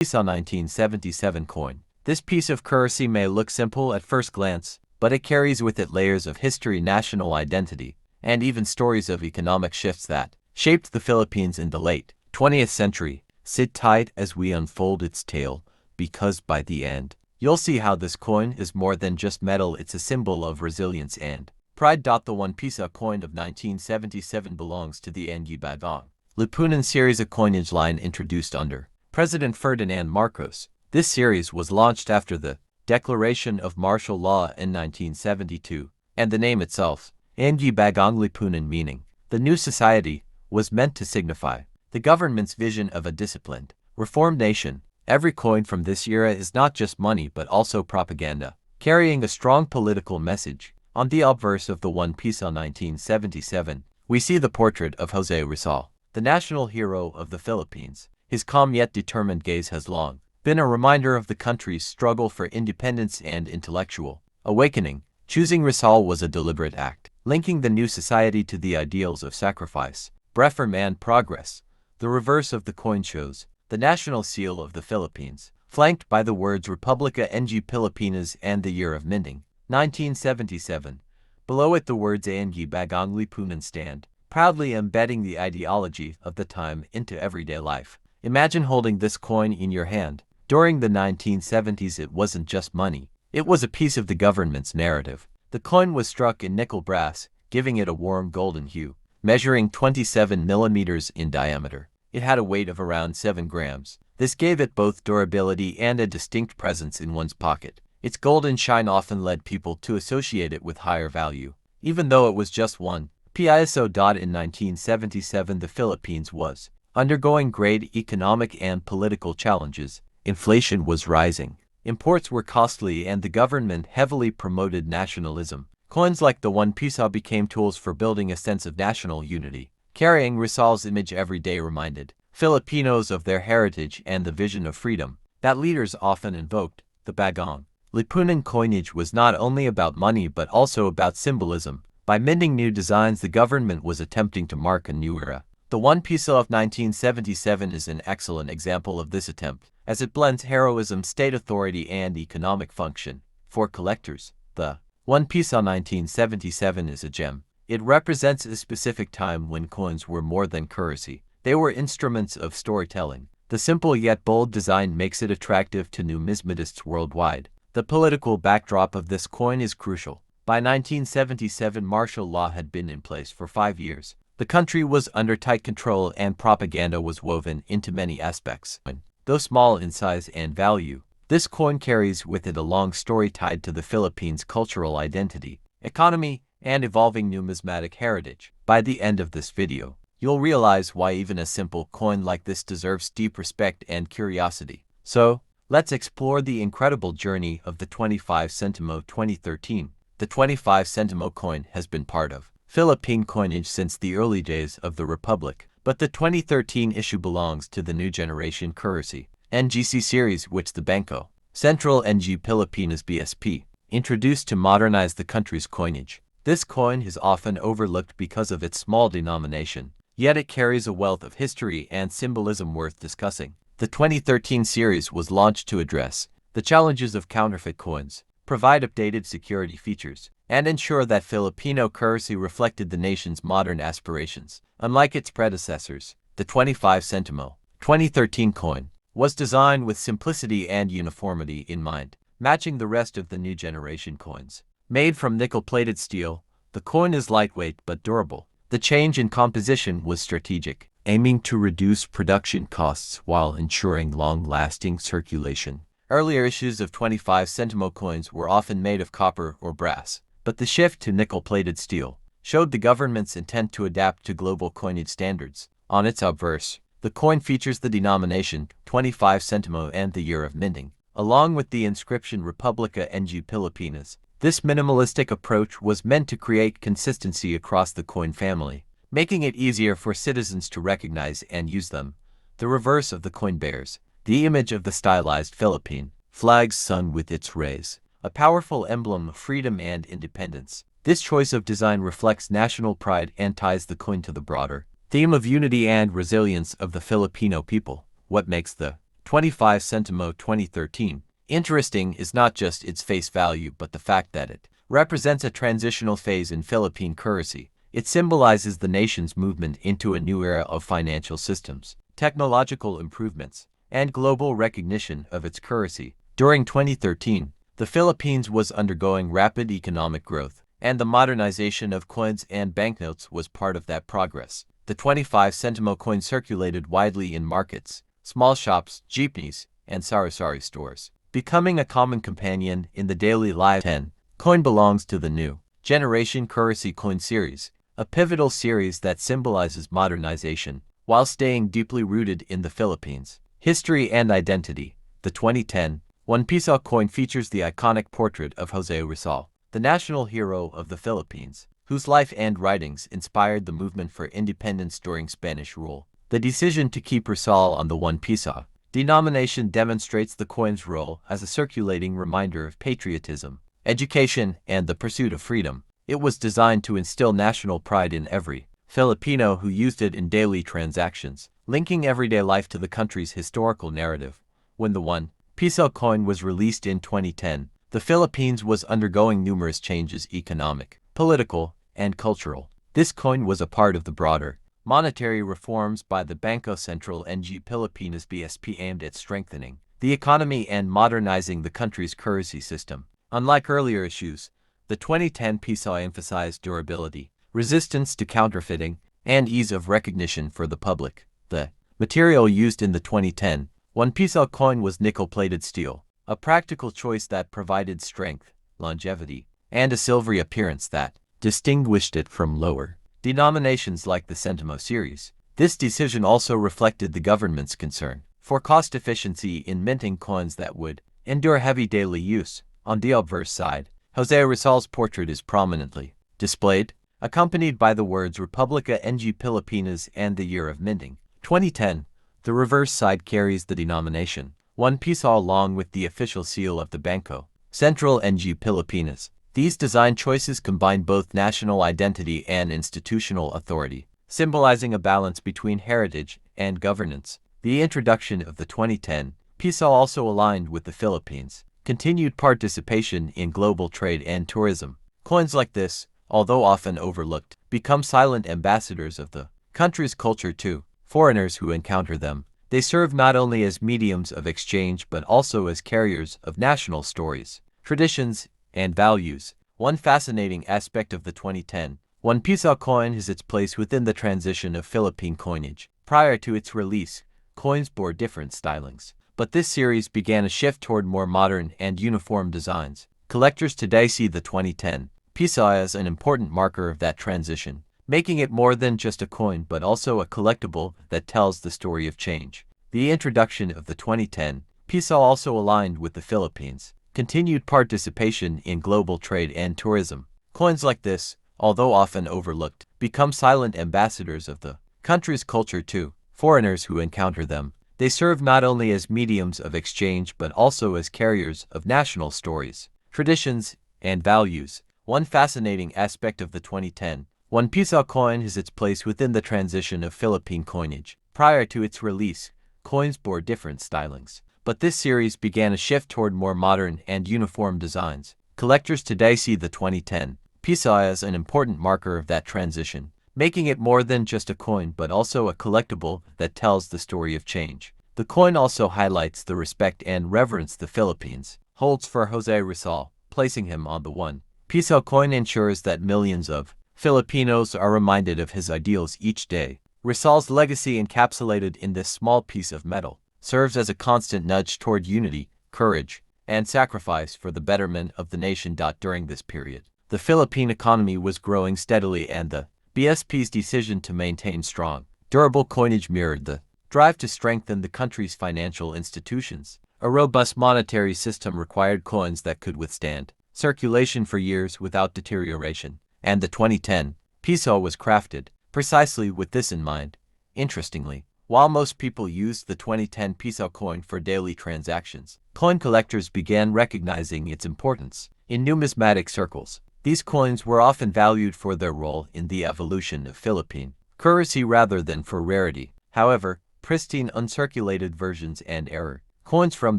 Piso 1977 coin. This piece of currency may look simple at first glance, but it carries with it layers of history, national identity, and even stories of economic shifts that shaped the Philippines in the late 20th century. Sit tight as we unfold its tale, because by the end, you'll see how this coin is more than just metal. It's a symbol of resilience and pride. The 1 Piso coin of 1977 belongs to the Ang Bagong Lipunan series, a coinage line introduced under President Ferdinand Marcos. This series was launched after the declaration of martial law in 1972, and the name itself, Ang Bagong Lipunan, meaning the new society, was meant to signify the government's vision of a disciplined, reformed nation. Every coin from this era is not just money but also propaganda, carrying a strong political message. On the obverse of the 1 Piso 1977, we see the portrait of José Rizal, the national hero of the Philippines. His calm yet determined gaze has long been a reminder of the country's struggle for independence and intellectual awakening. Choosing Rizal was a deliberate act, linking the new society to the ideals of sacrifice, reform, and progress. The reverse of the coin shows the national seal of the Philippines, flanked by the words Republica ng Pilipinas and the year of minting, 1977. Below it, the words Ang Bagong Lipunan stand, proudly embedding the ideology of the time into everyday life. Imagine holding this coin in your hand. During the 1970s, it wasn't just money. It was a piece of the government's narrative. The coin was struck in nickel brass, giving it a warm golden hue, measuring 27 millimeters in diameter. It had a weight of around 7 grams. This gave it both durability and a distinct presence in one's pocket. Its golden shine often led people to associate it with higher value, even though it was just 1 Piso. In 1977, the Philippines was undergoing great economic and political challenges. Inflation was rising, imports were costly, and the government heavily promoted nationalism. Coins like the 1 Piso became tools for building a sense of national unity. Carrying Rizal's image every day reminded Filipinos of their heritage and the vision of freedom that leaders often invoked. The Bagong Lipunan coinage was not only about money but also about symbolism. By minting new designs, the government was attempting to mark a new era. The 1 Piso of 1977 is an excellent example of this attempt, as it blends heroism, state authority, and economic function. For collectors, the 1 Piso 1977 is a gem. It represents a specific time when coins were more than currency. They were instruments of storytelling. The simple yet bold design makes it attractive to numismatists worldwide. The political backdrop of this coin is crucial. By 1977, martial law had been in place for 5 years. The country was under tight control and propaganda was woven into many aspects. Though small in size and value, this coin carries with it a long story tied to the Philippines' cultural identity, economy, and evolving numismatic heritage. By the end of this video, you'll realize why even a simple coin like this deserves deep respect and curiosity. So, let's explore the incredible journey of the 25 Sentimo 2013. The 25 Sentimo coin has been part of Philippine coinage since the early days of the Republic, but the 2013 issue belongs to the new generation currency, BSP Series, which the Bangko Sentral ng Pilipinas (BSP) introduced to modernize the country's coinage. This coin is often overlooked because of its small denomination, yet it carries a wealth of history and symbolism worth discussing. The 2013 series was launched to address the challenges of counterfeit coins, provide updated security features, and ensure that Filipino currency reflected the nation's modern aspirations. Unlike its predecessors, the 25 Sentimo 2013 coin was designed with simplicity and uniformity in mind, matching the rest of the new generation coins. Made from nickel-plated steel, the coin is lightweight but durable. The change in composition was strategic, aiming to reduce production costs while ensuring long-lasting circulation. Earlier issues of 25 Sentimo coins were often made of copper or brass, but the shift to nickel-plated steel showed the government's intent to adapt to global coinage standards. On its obverse, the coin features the denomination 25 Sentimo and the year of minting, along with the inscription Republica ng Pilipinas. This minimalistic approach was meant to create consistency across the coin family, making it easier for citizens to recognize and use them. The reverse of the coin bears the image of the stylized Philippine flag's sun with its rays, a powerful emblem of freedom and independence. This choice of design reflects national pride and ties the coin to the broader theme of unity and resilience of the Filipino people. What makes the 25 Sentimo 2013. Interesting is not just its face value but the fact that it represents a transitional phase in Philippine currency. It symbolizes the nation's movement into a new era of financial systems, technological improvements, and global recognition of its currency. During 2013, the Philippines was undergoing rapid economic growth, and the modernization of coins and banknotes was part of that progress. The 25 Sentimo coin circulated widely in markets, small shops, jeepneys, and sari-sari stores, becoming a common companion in the daily life. 10. Coin belongs to the new generation currency coin series, a pivotal series that symbolizes modernization while staying deeply rooted in the Philippines' history and identity. The 2010 1 Piso coin features the iconic portrait of José Rizal, the national hero of the Philippines, whose life and writings inspired the movement for independence during Spanish rule. The decision to keep Rizal on the 1 Piso denomination demonstrates the coin's role as a circulating reminder of patriotism, education, and the pursuit of freedom. It was designed to instill national pride in every Filipino who used it in daily transactions, linking everyday life to the country's historical narrative. When the 1 Piso coin was released in 2010, the Philippines was undergoing numerous changes: economic, political, and cultural. This coin was a part of the broader monetary reforms by the Bangko Sentral ng Pilipinas (BSP) aimed at strengthening the economy and modernizing the country's currency system. Unlike earlier issues, the 2010 Piso emphasized durability, resistance to counterfeiting, and ease of recognition for the public. The material used in the 2010 1 Piso coin was nickel-plated steel, a practical choice that provided strength, longevity, and a silvery appearance that distinguished it from lower denominations like the Sentimo series. This decision also reflected the government's concern for cost efficiency in minting coins that would endure heavy daily use. On the obverse side, José Rizal's portrait is prominently displayed, accompanied by the words Republica ng Pilipinas and the year of minting, 2010. The reverse side carries the denomination 1 Piso along with the official seal of the Bangko Sentral ng Pilipinas. These design choices combine both national identity and institutional authority, symbolizing a balance between heritage and governance. The introduction of the 2010 Piso also aligned with the Philippines' continued participation in global trade and tourism. Coins like this, although often overlooked, become silent ambassadors of the country's culture to foreigners who encounter them. They serve not only as mediums of exchange but also as carriers of national stories, traditions, and values. One fascinating aspect of the 2010 1 Piso coin is its place within the transition of Philippine coinage. Prior to its release, coins bore different stylings, but this series began a shift toward more modern and uniform designs. Collectors today see the 2010 Piso as an important marker of that transition, making it more than just a coin but also a collectible that tells the story of change. The introduction of the 2010 Piso also aligned with the Philippines' continued participation in global trade and tourism. Coins like this, although often overlooked, become silent ambassadors of the country's culture to foreigners who encounter them. They serve not only as mediums of exchange but also as carriers of national stories, traditions, and values. One fascinating aspect of the 2010 1 Piso coin is its place within the transition of Philippine coinage. Prior to its release, coins bore different stylings, but this series began a shift toward more modern and uniform designs. Collectors today see the 2010 Piso as an important marker of that transition, making it more than just a coin but also a collectible that tells the story of change. The coin also highlights the respect and reverence the Philippines holds for José Rizal. Placing him on the 1 Piso coin ensures that millions of Filipinos are reminded of his ideals each day. Rizal's legacy, encapsulated in this small piece of metal, serves as a constant nudge toward unity, courage, and sacrifice for the betterment of the nation. During this period, the Philippine economy was growing steadily and the BSP's decision to maintain strong, durable coinage mirrored the drive to strengthen the country's financial institutions. A robust monetary system required coins that could withstand circulation for years without deterioration, and the 2010 Piso was crafted precisely with this in mind. Interestingly, while most people used the 2010 Piso coin for daily transactions, coin collectors began recognizing its importance. In numismatic circles, these coins were often valued for their role in the evolution of Philippine currency rather than for rarity. However, pristine uncirculated versions and error. Coins from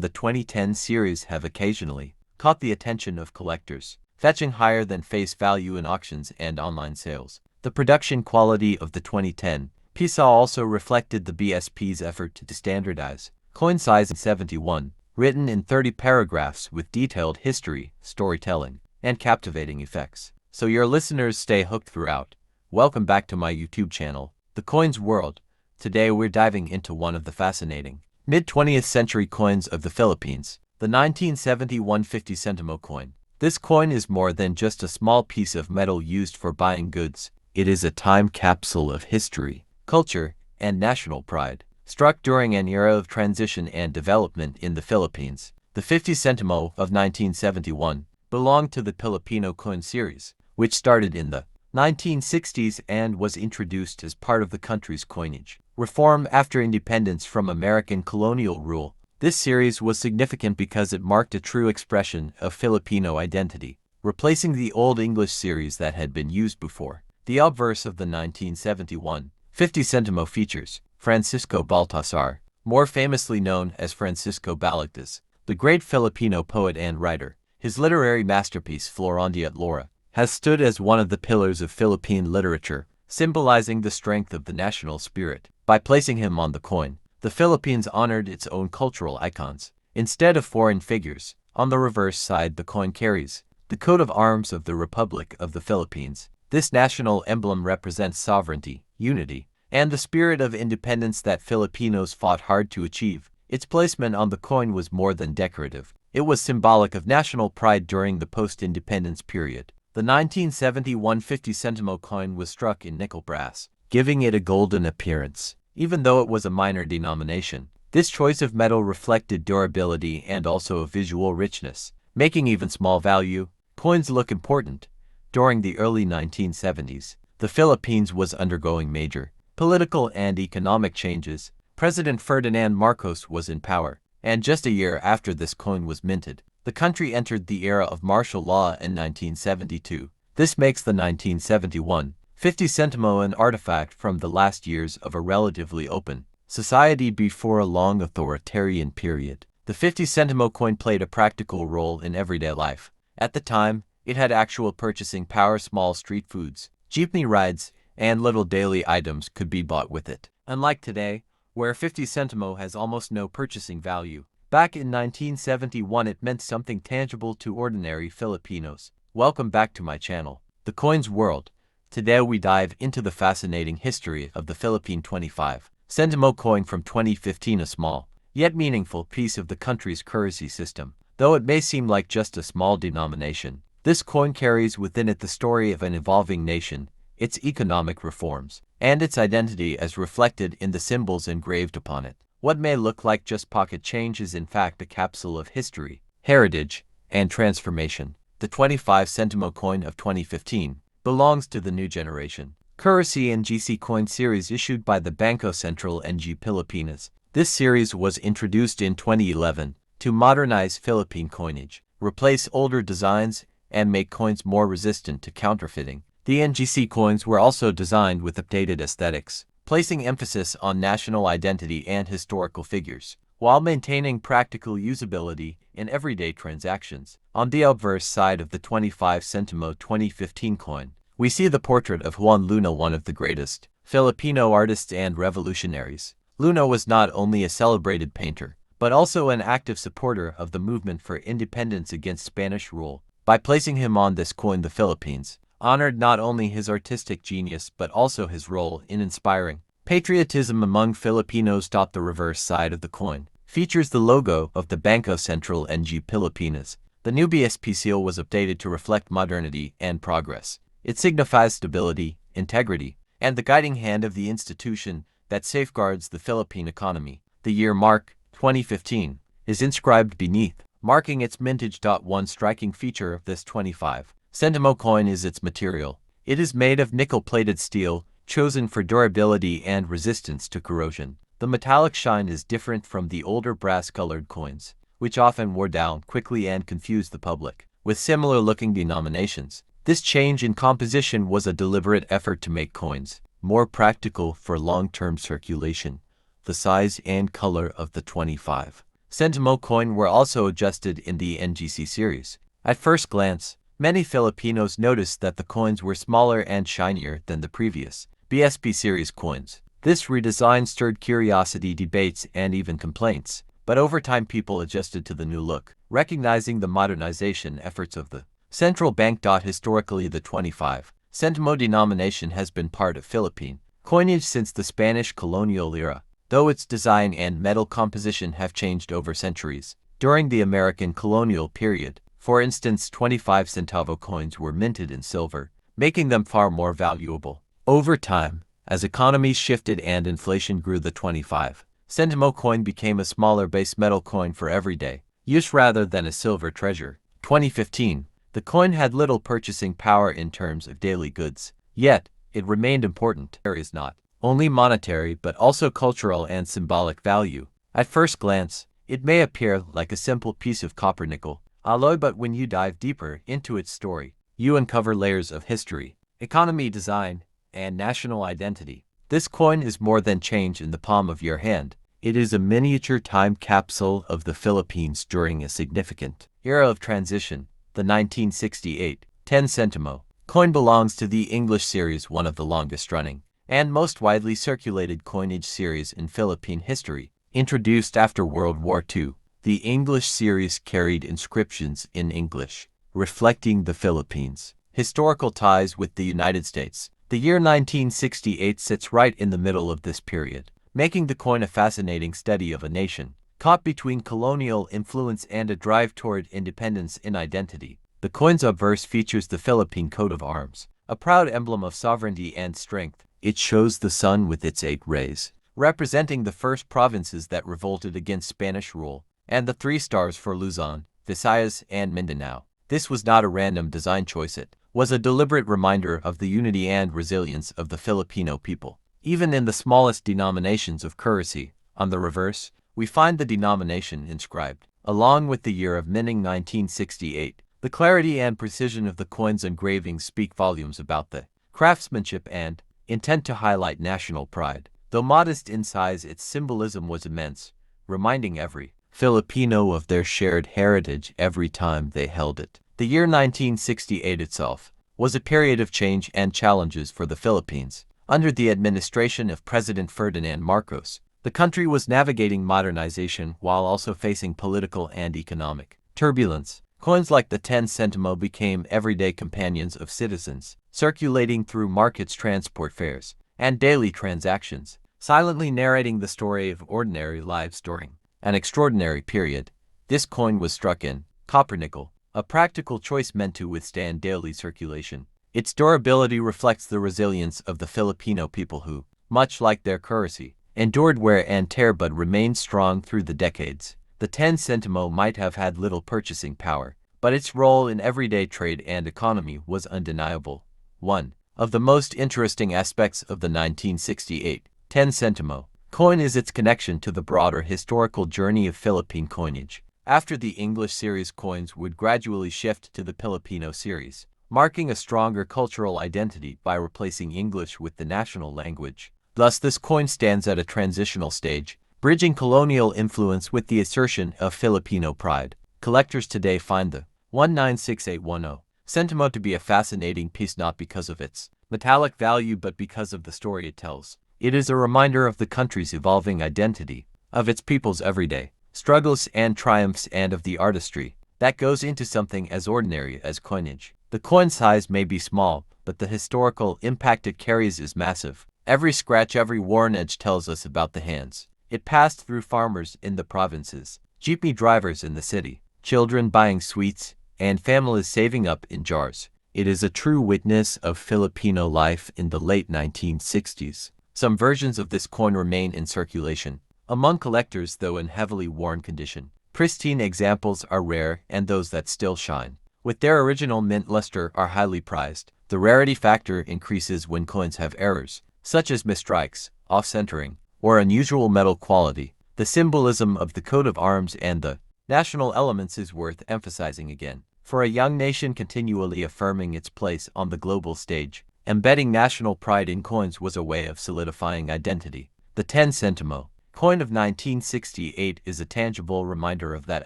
the 2010 series have occasionally caught the attention of collectors, fetching higher than face value in auctions and online sales. The production quality of the 2010 Piso also reflected the BSP's effort to standardize coin size in 71, written in 30 paragraphs with detailed history, storytelling, and captivating effects. So your listeners stay hooked throughout. Welcome back to my YouTube channel, The Coins World. Today we're diving into one of the fascinating mid-20th century coins of the Philippines, the 1971 50 Sentimo coin. This coin is more than just a small piece of metal used for buying goods. It is a time capsule of history, culture, and national pride. Struck during an era of transition and development in the Philippines, the 50 Sentimo of 1971 belonged to the Filipino coin series, which started in the 1960s and was introduced as part of the country's coinage reform after independence from American colonial rule. This series was significant because it marked a true expression of Filipino identity, replacing the Old English series that had been used before. The obverse of the 1971 50 Sentimo features Francisco Baltasar, more famously known as Francisco Balagtas, the great Filipino poet and writer. His literary masterpiece Florondia at Laura has stood as one of the pillars of Philippine literature, symbolizing the strength of the national spirit. By placing him on the coin, the Philippines honored its own cultural icons. Instead of foreign figures, on the reverse side the coin carries the coat of arms of the Republic of the Philippines. This national emblem represents sovereignty, unity, and the spirit of independence that Filipinos fought hard to achieve. Its placement on the coin was more than decorative. It was symbolic of national pride during the post-independence period. The 1971 50 Sentimo coin was struck in nickel brass, giving it a golden appearance. Even though it was a minor denomination, this choice of metal reflected durability and also a visual richness, making even small value coins look important. During the early 1970s, the Philippines was undergoing major political and economic changes. President Ferdinand Marcos was in power, and just a year after this coin was minted, the country entered the era of martial law in 1972. This makes the 1971 50 Sentimo an artifact from the last years of a relatively open society before a long authoritarian period. The 50 Sentimo coin played a practical role in everyday life. At the time, it had actual purchasing power. Small street foods, jeepney rides, and little daily items could be bought with it. Unlike today, where 50 Sentimo has almost no purchasing value, back in 1971 it meant something tangible to ordinary Filipinos. Welcome back to my channel, The Coins World. Today we dive into the fascinating history of the Philippine 25 Sentimo coin from 2015, a small, yet meaningful piece of the country's currency system. Though it may seem like just a small denomination, this coin carries within it the story of an evolving nation, its economic reforms, and its identity as reflected in the symbols engraved upon it. What may look like just pocket change is in fact a capsule of history, heritage, and transformation. The 25 Sentimo coin of 2015 belongs to the new generation currency and GC coin series issued by the Bangko Sentral ng Pilipinas. This series was introduced in 2011 to modernize Philippine coinage, replace older designs, and make coins more resistant to counterfeiting. The NGC coins were also designed with updated aesthetics, placing emphasis on national identity and historical figures, while maintaining practical usability in everyday transactions. On the obverse side of the 25 Sentimo 2015 coin, we see the portrait of Juan Luna, one of the greatest Filipino artists and revolutionaries. Luna was not only a celebrated painter, but also an active supporter of the movement for independence against Spanish rule. By placing him on this coin, the Philippines honored not only his artistic genius but also his role in inspiring patriotism among Filipinos. The reverse side of the coin features the logo of the Bangko Sentral ng Pilipinas. The new BSP seal was updated to reflect modernity and progress. It signifies stability, integrity, and the guiding hand of the institution that safeguards the Philippine economy. The year mark, 2015, is inscribed beneath, marking its mintage. One striking feature of this 25 Sentimo coin is its material. It is made of nickel-plated steel, chosen for durability and resistance to corrosion. The metallic shine is different from the older brass-colored coins, which often wore down quickly and confused the public with similar-looking denominations. This change in composition was a deliberate effort to make coins more practical for long-term circulation. the size and color of the 25 Sentimo coin were also adjusted in the NGC series. At first glance, many Filipinos noticed that the coins were smaller and shinier than the previous BSP series coins. This redesign stirred curiosity, debates, and even complaints, but over time people adjusted to the new look, recognizing the modernization efforts of the central bank. Historically, the 25 Sentimo denomination has been part of Philippine coinage since the Spanish colonial era, though its design and metal composition have changed over centuries. During the American colonial period, for instance, 25 centavo coins were minted in silver, making them far more valuable. Over time, as economies shifted and inflation grew, the 25 Sentimo coin became a smaller base metal coin for everyday use rather than a silver treasure. 2015, the coin had little purchasing power in terms of daily goods, yet it remained important. There is not only monetary but also cultural and symbolic value. At first glance, it may appear like a simple piece of copper-nickel alloy, but when you dive deeper into its story, you uncover layers of history, economy, design, and national identity. This coin is more than change in the palm of your hand. It is a miniature time capsule of the Philippines during a significant era of transition. The 1968 10 Sentimo coin belongs to the English series, one of the longest-running and most widely circulated coinage series in Philippine history. Introduced after World War II, the English series carried inscriptions in English, reflecting the Philippines' historical ties with the United States. The year 1968 sits right in the middle of this period, making the coin a fascinating study of a nation caught between colonial influence and a drive toward independence in identity. The coin's obverse features the Philippine coat of arms, a proud emblem of sovereignty and strength. It shows the sun with its 8 rays, representing the first provinces that revolted against Spanish rule, and the 3 stars for Luzon, Visayas, and Mindanao. This was not a random design choice. It was a deliberate reminder of the unity and resilience of the Filipino people. Even in the smallest denominations of currency, on the reverse, we find the denomination inscribed, along with the year of minting 1968. The clarity and precision of the coin's engravings speak volumes about the craftsmanship and intent to highlight national pride. Though modest in size, its symbolism was immense, reminding every Filipino of their shared heritage every time they held it. The year 1968 itself was a period of change and challenges for the Philippines. Under the administration of President Ferdinand Marcos, the country was navigating modernization while also facing political and economic turbulence. Coins like the 10 Sentimo became everyday companions of citizens, circulating through markets, transport fares, and daily transactions, silently narrating the story of ordinary lives during an extraordinary period. This coin was struck in copper-nickel, a practical choice meant to withstand daily circulation. Its durability reflects the resilience of the Filipino people who, much like their currency, endured wear and tear but remained strong through the decades. The 10 Sentimo might have had little purchasing power, but its role in everyday trade and economy was undeniable. One of the most interesting aspects of the 1968 10 Sentimo coin is its connection to the broader historical journey of Philippine coinage. After the English series, coins would gradually shift to the Filipino series, marking a stronger cultural identity by replacing English with the national language. Thus, this coin stands at a transitional stage, bridging colonial influence with the assertion of Filipino pride. Collectors today find the 196810 Sentimo to be a fascinating piece, not because of its metallic value but because of the story it tells. It is a reminder of the country's evolving identity, of its people's everyday struggles and triumphs, and of the artistry that goes into something as ordinary as coinage. The coin size may be small, but the historical impact it carries is massive. Every scratch, every worn edge tells us about the hands it passed through: farmers in the provinces, jeepney drivers in the city, children buying sweets, and families saving up in jars. It is a true witness of Filipino life in the late 1960s. Some versions of this coin remain in circulation among collectors, though in heavily worn condition. Pristine examples are rare, and those that still shine with their original mint luster are highly prized. The rarity factor increases when coins have errors, such as misstrikes, off-centering, or unusual metal quality. The symbolism of the coat of arms and the national elements is worth emphasizing again. For a young nation continually affirming its place on the global stage, embedding national pride in coins was a way of solidifying identity. The 10 Sentimo coin of 1968 is a tangible reminder of that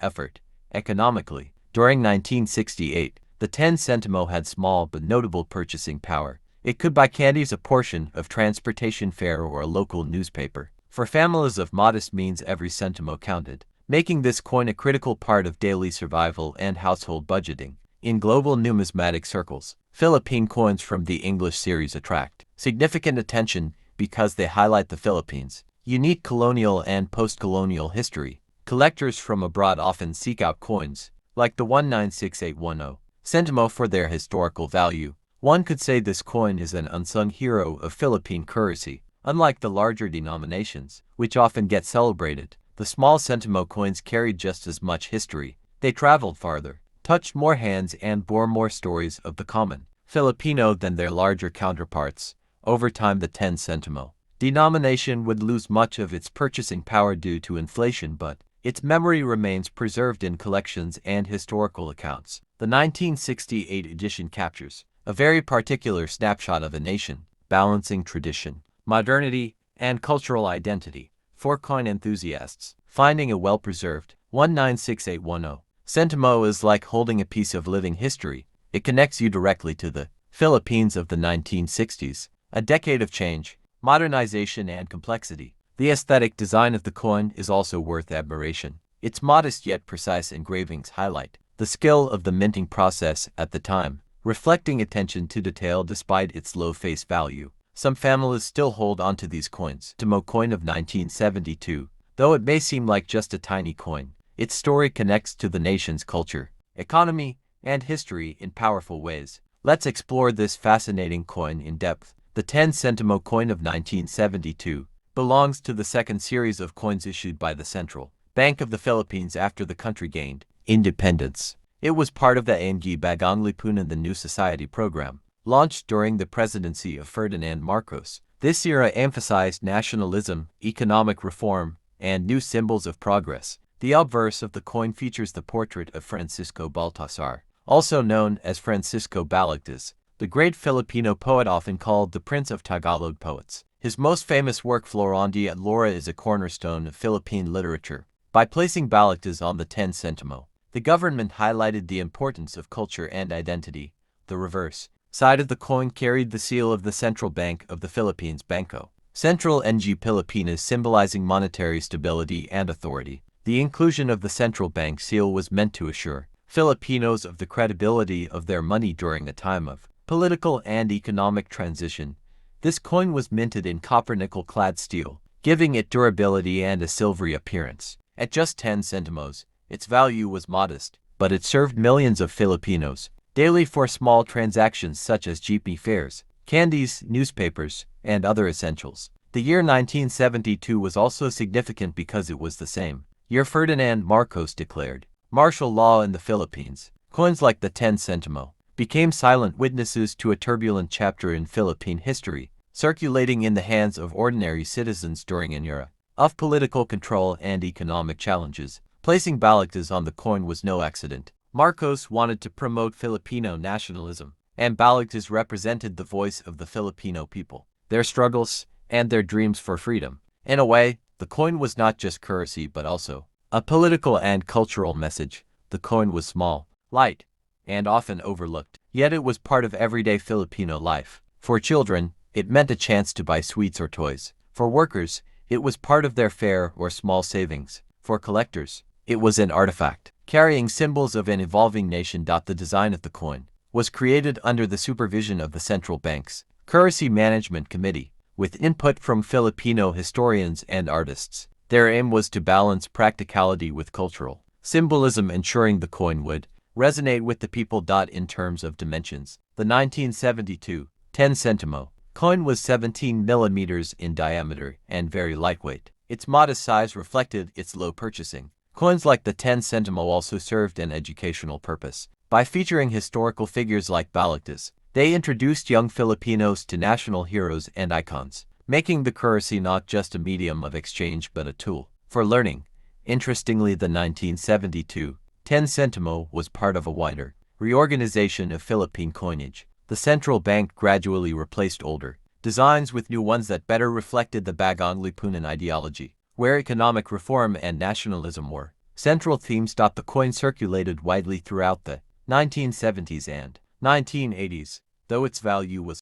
effort. Economically, during 1968, the 10 Sentimo had small but notable purchasing power. It could buy candies, a portion of transportation fare, or a local newspaper. For families of modest means, every Sentimo counted, making this coin a critical part of daily survival and household budgeting. In global numismatic circles, Philippine coins from the English series attract significant attention because they highlight the Philippines' unique colonial and post-colonial history. Collectors from abroad often seek out coins, like the 196810 Sentimo, for their historical value. One could say this coin is an unsung hero of Philippine currency. Unlike the larger denominations, which often get celebrated, the small Sentimo coins carried just as much history. They traveled farther, touched more hands, and bore more stories of the common Filipino than their larger counterparts. Over time, the 10 Sentimo denomination would lose much of its purchasing power due to inflation, but its memory remains preserved in collections and historical accounts. The 1968 edition captures a very particular snapshot of a nation, balancing tradition, modernity, and cultural identity. For coin enthusiasts, finding a well-preserved 196810 Sentimo is like holding a piece of living history. It connects you directly to the Philippines of the 1960s, a decade of change, modernization, and complexity. The aesthetic design of the coin is also worth admiration. Its modest yet precise engravings highlight the skill of the minting process at the time, reflecting attention to detail despite its low face value. Some families still hold onto these coins. Sentimo coin of 1972, though it may seem like just a tiny coin, its story connects to the nation's culture, economy, and history in powerful ways. Let's explore this fascinating coin in depth. The 10 Sentimo coin of 1972 belongs to the second series of coins issued by the Central Bank of the Philippines after the country gained independence. It was part of the Ang Bagong Lipunan, the New Society program, launched during the presidency of Ferdinand Marcos. This era emphasized nationalism, economic reform, and new symbols of progress. The obverse of the coin features the portrait of Francisco Baltasar, also known as Francisco Balagtas, the great Filipino poet, often called the Prince of Tagalog poets. His most famous work, Florandi at Laura, is a cornerstone of Philippine literature. By placing Balagtas on the 10 Sentimo, the government highlighted the importance of culture and identity. The reverse side of the coin carried the seal of the Central Bank of the Philippines, Bangko Sentral ng Pilipinas, symbolizing monetary stability and authority. The inclusion of the central bank seal was meant to assure Filipinos of the credibility of their money during a time of political and economic transition. This coin was minted in copper-nickel clad steel, giving it durability and a silvery appearance. At just 10 centimos, its value was modest, but it served millions of Filipinos daily for small transactions such as jeepney fares, candies, newspapers, and other essentials. The year 1972 was also significant because it was the same year Ferdinand Marcos declared martial law in the Philippines. Coins like the 10 Sentimo became silent witnesses to a turbulent chapter in Philippine history, circulating in the hands of ordinary citizens during an era of political control and economic challenges. Placing Balagtas on the coin was no accident. Marcos wanted to promote Filipino nationalism, and Balagtas represented the voice of the Filipino people, their struggles, and their dreams for freedom. In a way, the coin was not just currency but also a political and cultural message. The coin was small, light, and often overlooked, yet it was part of everyday Filipino life. For children, it meant a chance to buy sweets or toys. For workers, it was part of their fare or small savings. For collectors, it was an artifact, carrying symbols of an evolving nation. The design of the coin was created under the supervision of the Central Bank's Currency Management Committee, with input from Filipino historians and artists. Their aim was to balance practicality with cultural symbolism, ensuring the coin would resonate with the people. In terms of dimensions, the 1972 10 Sentimo coin was 17 millimeters in diameter and very lightweight. Its modest size reflected its low purchasing. Coins like the 10 Sentimo also served an educational purpose. By featuring historical figures like Balagtas, they introduced young Filipinos to national heroes and icons, making the currency not just a medium of exchange but a tool for learning. Interestingly, the 1972 10 Sentimo was part of a wider reorganization of Philippine coinage. The central bank gradually replaced older designs with new ones that better reflected the Bagong Lipunan ideology. where economic reform and nationalism were central themes. The coin circulated widely throughout the 1970s and 1980s, though its value was